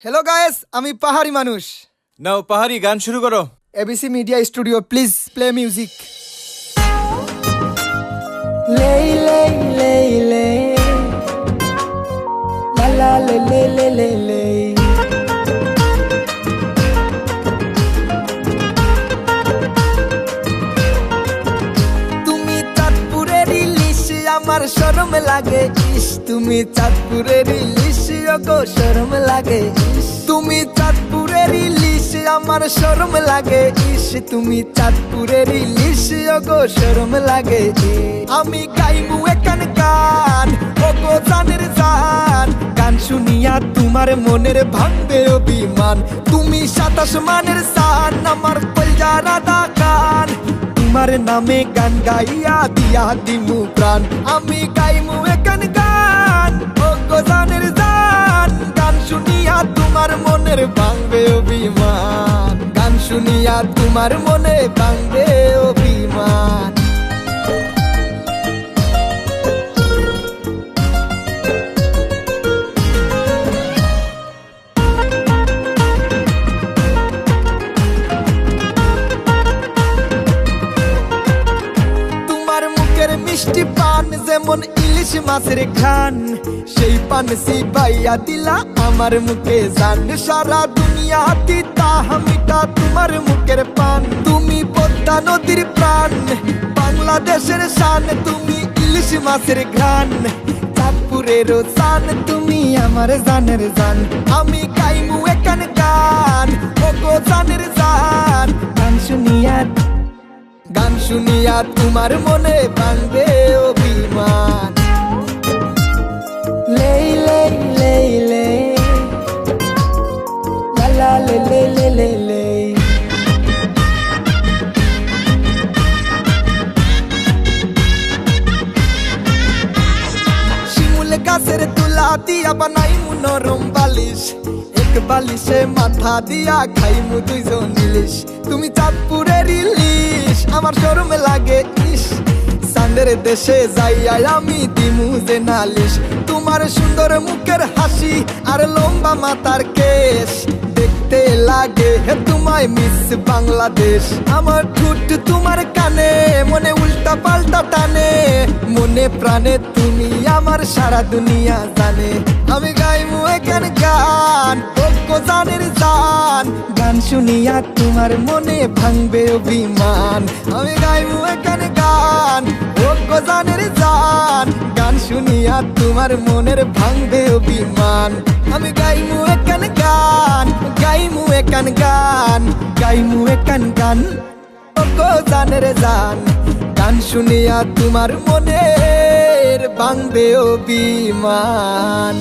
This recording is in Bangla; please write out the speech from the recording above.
হ্যালো গাইস, আমি পাহাড়ি মানুষ। নাও পাহাড়ি গান শুরু করো। ABC media studio, please play music. লেই লেই লেই লে লা লা লে লে লে লে লে। তুমি চাঁদপুরের ইলিশ, আমার শরম লাগে ইস। তুমি চাঁদপুরের ইলিশ, ওগো শরম লাগে ইস। তুমি চাঁদপুরের ইলিশ, আমার শরম লাগে ইস। তুমি চাঁদপুরের ইলিশ, ওগো শরম লাগে ইস। আমি গাইমু একান গান, ওগো জানের জান। গান শুনিয়া তোমার মনের ভাঙবে অভিমান। তুমি 27 মানের সান, আমার কলজার আদা কান। তোমার নামে গান গাইয়া দিয়া দিমু প্রাণ। আমি গাইমু একান গান, ওগো জানের জান। গান শুনিয়া তোমার মনের ভাঙবে অভিমান। গান শুনিয়া তোমার মনে ভাঙবে অভিমান। মিষ্টি পান যেমন ইলিশ মাছের খান, সেই পান সিপাইয়া দিলা আমার মুখে জান। সারা দুনিয়া দিতা মিটা তোমার মুখের পান। তুমি পদ্মা নদীর প্রাণ, বাংলাদেশের শান। তুমি ইলিশ মাছের ঘ্রাণ, চাঁদপুরের জান। তুমি আমার জানের জান। আমি গাইমু একান গান, ওগো জানের জান। গান শুনিয়া গান শুনিয়া তোমার মনে ভাঙবে অভিমান। লেই লেই লেই লে লা লা লে লে লে লে লে। শিমুল গাছের তুলা দিয়া বানাইমু নরম বালিশ। এক বালিশে মাথা দিয়া খাইমু দুইজন ইলিশ। তুমি চাঁদপুরের ইলিশ, আমার শরম লাগে ইস। চাঁদের দেশে যাইয়া আমি দিমু যে নালিশ। তোমার সুন্দর মুখের হাসি আর লম্বা মাথার কেশ, দেখতে লাগে হে তোমায় মিস বাংলাদেশ। আমার ঠোঁট তোমার কানে, মনে উল্টা পাল্টা টানে। মনে প্রাণে তুমি আমার সারা দুনিয়া জানে। আমি গাইমু এখান গান, ওগো জানের জান। গান শুনিয়া তোমার মনে ভাঙবে অভিমান। আমি গাইমু এখান গান, ওগো জানের জান। গান শুনিয়া তোমার মনের ভাঙবে অভিমান। আমি গাইমু এখান গান, গাইমু এখান গান, গাইমু এখান গান, ওগো জানের জান। গান শুনিয়া তোমার মনের ভাঙবে অভিমান।